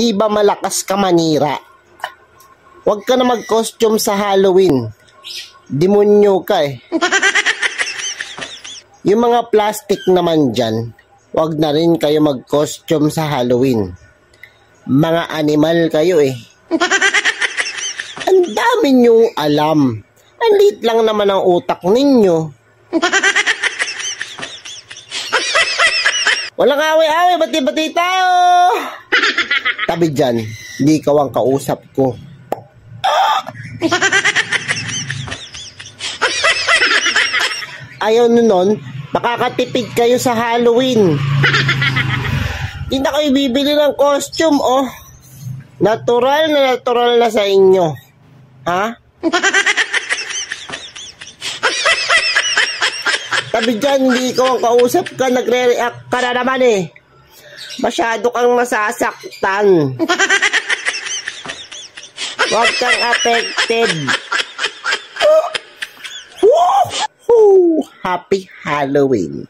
Di ba malakas ka manira? Huwag ka na mag-costume sa Halloween. Demonyo ka eh. Yung mga plastic naman dyan, huwag na rin kayo mag-costume sa Halloween. Mga animal kayo eh. Ang dami niyong alam. Ang liit lang naman ang utak ninyo. Walang away-away, bati-bati tayo! Tabi dyan, hindi ikaw ang kausap ko. Ayaw nun, makakatipid kayo sa Halloween. Hindi na kayo bibili ng costume, oh. Natural na sa inyo. Ha? Tabi dyan, hindi ikaw ang kausap ka, nagre-react ka na naman eh. Masyado kang masasaktan. Huwag kang affected. Happy Halloween.